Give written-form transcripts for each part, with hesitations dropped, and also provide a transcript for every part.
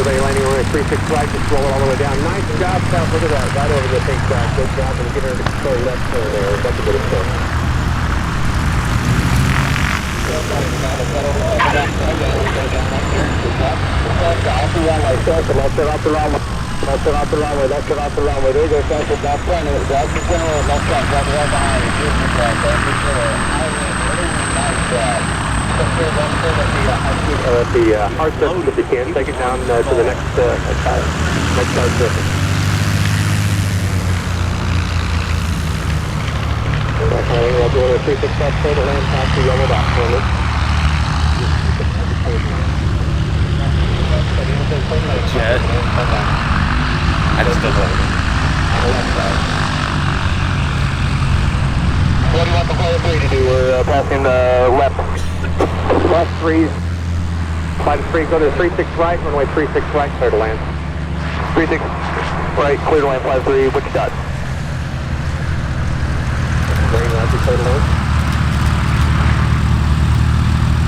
Everybody landing on a 36 right, just roll it all the way down. Nice job, South. Look at that. Right over the pink track. Good job. And get her to control left turn there. That's a good turn. Left turn off the runway. Left turn off the runway. There you go, South. Left front. Left to general. Left front. Left right behind you. Left to general. Nice job. At the hard surface, if you can, take it down to the next hard surface. We'll do a 36 left turn to land past the yellow dot for me. Jet. I just don't know. What do you want the player 3 to do? We're passing left 3, flight of 3, go to 36 right, runway 36 right, clear to land. 36 right, clear to land, flight of 3, what you got? Very nice, clear to land.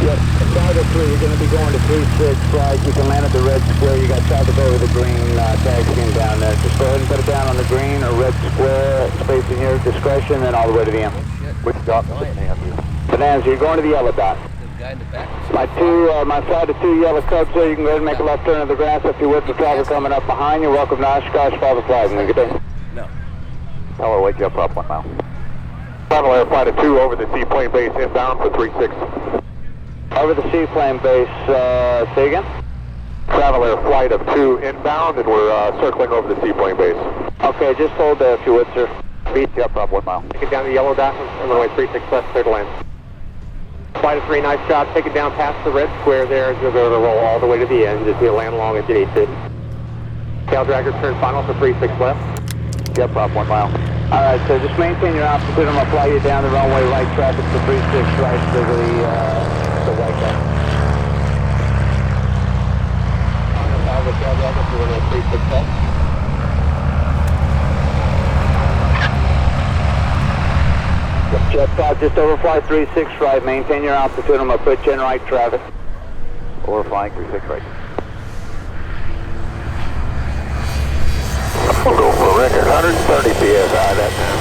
Yes, flight of 3, you're going to be going to 36 right, you can land at the red square, you got traffic over the green tag scheme down there. Just go ahead and put it down on the green or red square, spacing your discretion, and all the way to the end. Which dot? Bonanza, you're going to the yellow dot. My side of 2 yellow cubs there, you can go ahead and make a left turn of the grass if you would, for traffic coming up behind you. Welcome to Oshkosh, follow the flag. Good day. No. I'll wake you up 1 mile. Final air flight of 2 over the seaplane base inbound for 36. Over the seaplane base, say again? Travel air flight of 2 inbound, and we're circling over the seaplane base. Okay, just hold there if you would, sir. Beat you up 1 mile. Take it down the yellow dot and runway 36 left, clear to land. Flight of 3, nice job. Take it down past the red square there. You'll go to roll all the way to the end. Just land along if you need to. Tail dragger turn final for 36 left. Yep, up 1 mile. All right, so just maintain your altitude. I'm going to fly you down the runway right traffic for 36 right to the white guy. The tail dragger for 36 left. Jet 5, just overfly 36 right, maintain your altitude, I'm going to put you in right traffic. Overflying 36 right. We'll go for a record, 130 PSI that time.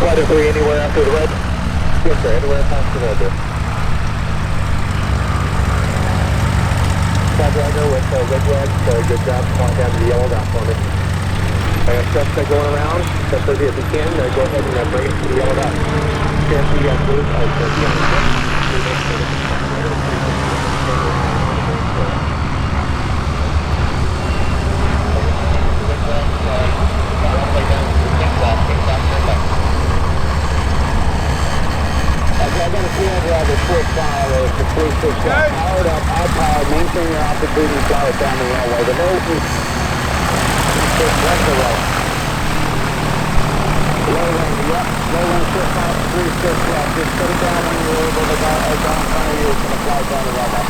Flight of 3 anywhere after the red? Yes sir, anywhere past the red there. Tail dragger with red flags, so good job flying down to the yellow dot for me. I got trucks going around, so if you can, go ahead and bring it to the yellow dot. I'm going to see the foot fire, the 36 powered up, high-powered, maintain your altitude and fly it down the runway. The nose left or right? Low wind, yep. Low wind, shift off, 36 left. Just put it down when you're able to go in front of you. It's going to fly down the runway.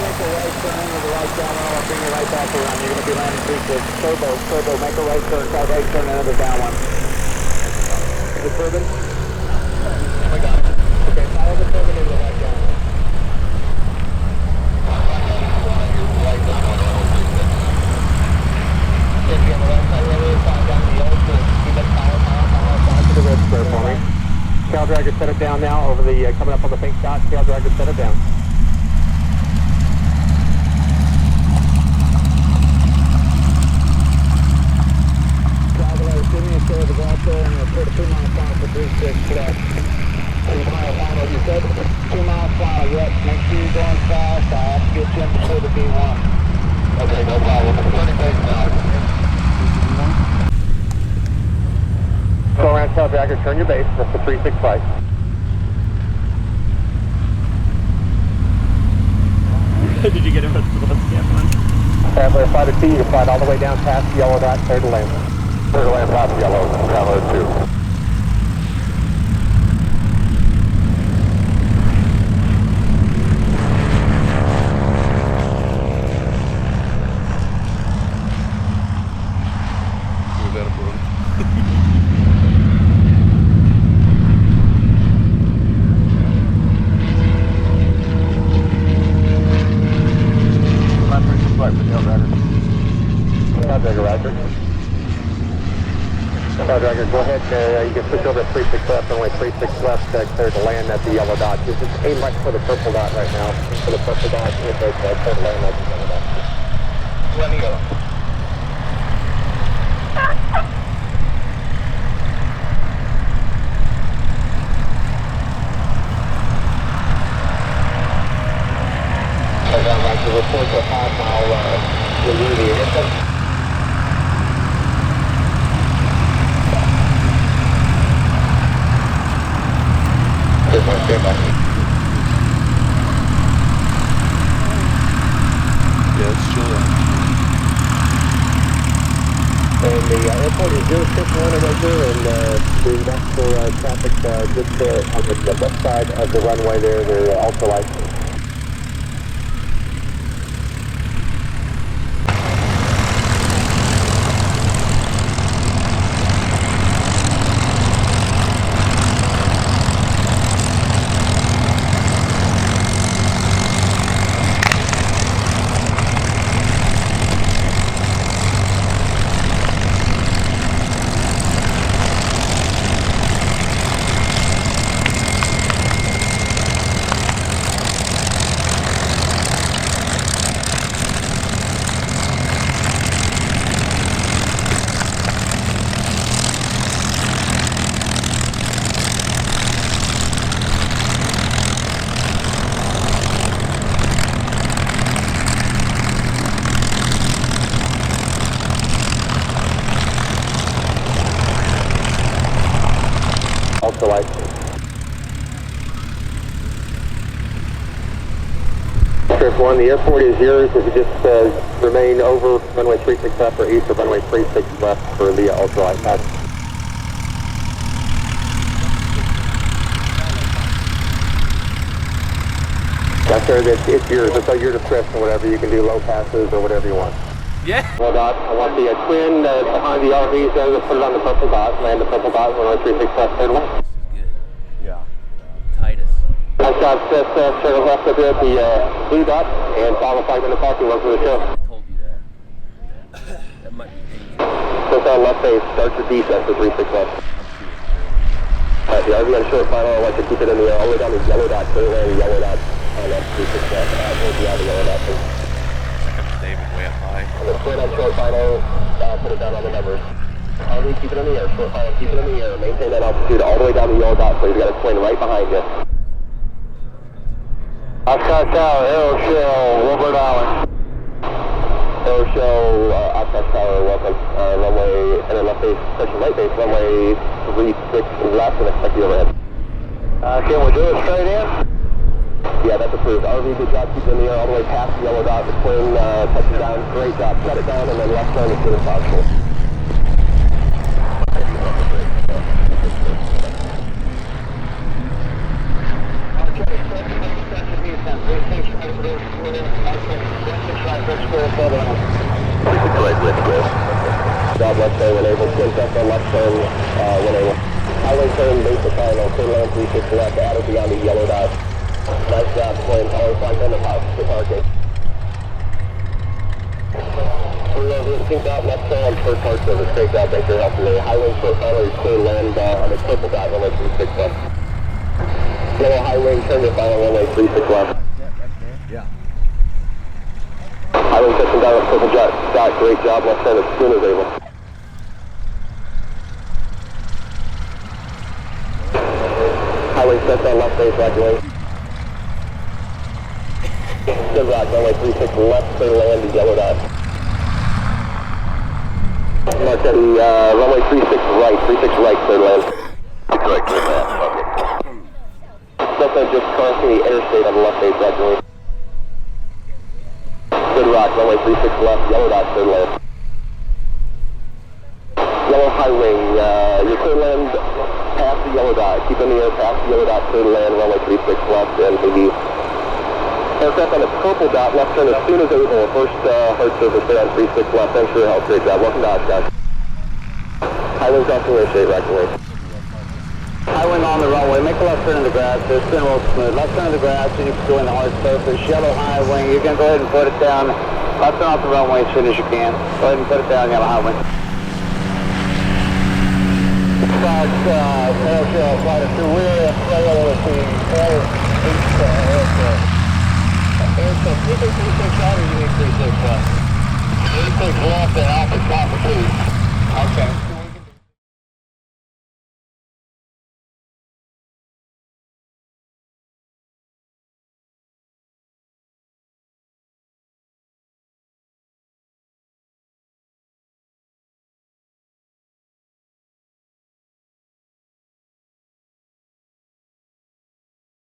Make a right turn into the right down one. I'll bring you right back around. You're going to be landing 36. Turbo, make a right turn, try right turn into the down one. The turbine? Oh my God. Okay, follow the turbine into the right down one. Tail dragger, set it down now over the, coming up on the pink dot. Tail dragger, set it down. Traveler, give me a share of the golf there, and we'll put a 2 mile final for 36 left. 2 mile final, you said? 2 mile final, yep. Make sure you're going fast. I have to get you in before the B1. Okay, no problem. 30 base now. Go around tail dragger, turn your base, that's the 36 flight. Did you get him at the camp one? Traveler, flight of 2, you can fly all the way down past the yellow dot, clear to land. Clear to land past yellow, Traveler 2. Roger. Go ahead, you can switch over to 36 left, runway 36 left, clear to land at the yellow dot. Just aim right for the purple dot right now. For the purple dot, clear to land at the yellow dot. Let me go. Report to 5 mile, review the ignition. Yeah, it's chill out. And the airport is 061 right there, and the next for traffic just on the left side of the runway there, they're also licensed. Also licensed. Script 1, the airport is yours if you just remain over runway 36 left or east of runway 36 left for the ultralight pass. Yes sir, it's yours, it's at your discretion, whatever, you can do low passes or whatever you want. Yeah. Well, dot. I want the twin behind the RVs there. Let's put it on the purple dot. Land the purple dot. 136 left, third one. Good. Yeah. Tightest. I've got set left up there at the blue dot and follow 5 minute parking. Welcome to the show. I told you that. That might be dangerous. So on left base, start your descent for 36 left. Alright, the RV on short final. I like to keep it in the air all the way down the yellow dot. Clear land the yellow dot on that 36 left. Hold you out the yellow dot. David way up high. On the twin on short final, put it down on the numbers. RV, keep it in the air. Short final, keep it in the air. Maintain that altitude all the way down the yellow dot, so you've got a twin right behind you. Oshkosh Tower, Airshow, Wilbur Island. Airshow, Oshkosh Tower, welcome. Runway, enter left base, section right base, runway 36 left, and expect you overhead. Can we do it straight in? Yeah, that's approved. RV, good job keeping in the air all the way past the yellow dot. The twin touching down. Great job. Shut it down and then left turn as soon as possible. Job left turn when able. Twin test on left turn when able. Highway turn, base to final. Clear land 36 left. Added beyond the yellow dot. Nice job, plane. Power flight on the parking. Pink dot, left turn, first park service. Great job, thanks for your help today. Highway short final, clear land on the purple dot, runway 36 left. Yellow highway, turn to final, runway 36 left. Yeah. Highway touching down on purple dot, great job, left turn as soon as able. Highway sets on left base, right lane. Good rock, runway 36 left, clear land to yellow dot. Marchetti, runway 36 right, 36 right, clear land. Correct, clear land, okay. Something just crossing the interstate on the left base, right lane. Good rock, runway 36 left, yellow dot, clear land. Yellow highway, your clear land past the yellow dot. Keep in the air past the yellow dot, clear land, runway 36 left, and the aircraft on the purple dot, left turn as soon as able. First hard service there on 36 left. Thanks for your help. Great job. Welcome to Oshkosh. Highway's off the interstate, right away. Highway on the runway. Make a left turn in the grass. It's been real smooth. Left turn in the grass, and you can go in the hard surface. Yellow high wing. You can go ahead and put it down. Left turn off the runway as soon as you can. Go ahead and put it down, yellow high wing. Oshkosh, Airshow Fighter 2. We're in trail with the Airshow. Airshow 3336 out or you need 361? 36 left and Alpha Papa 2. Okay.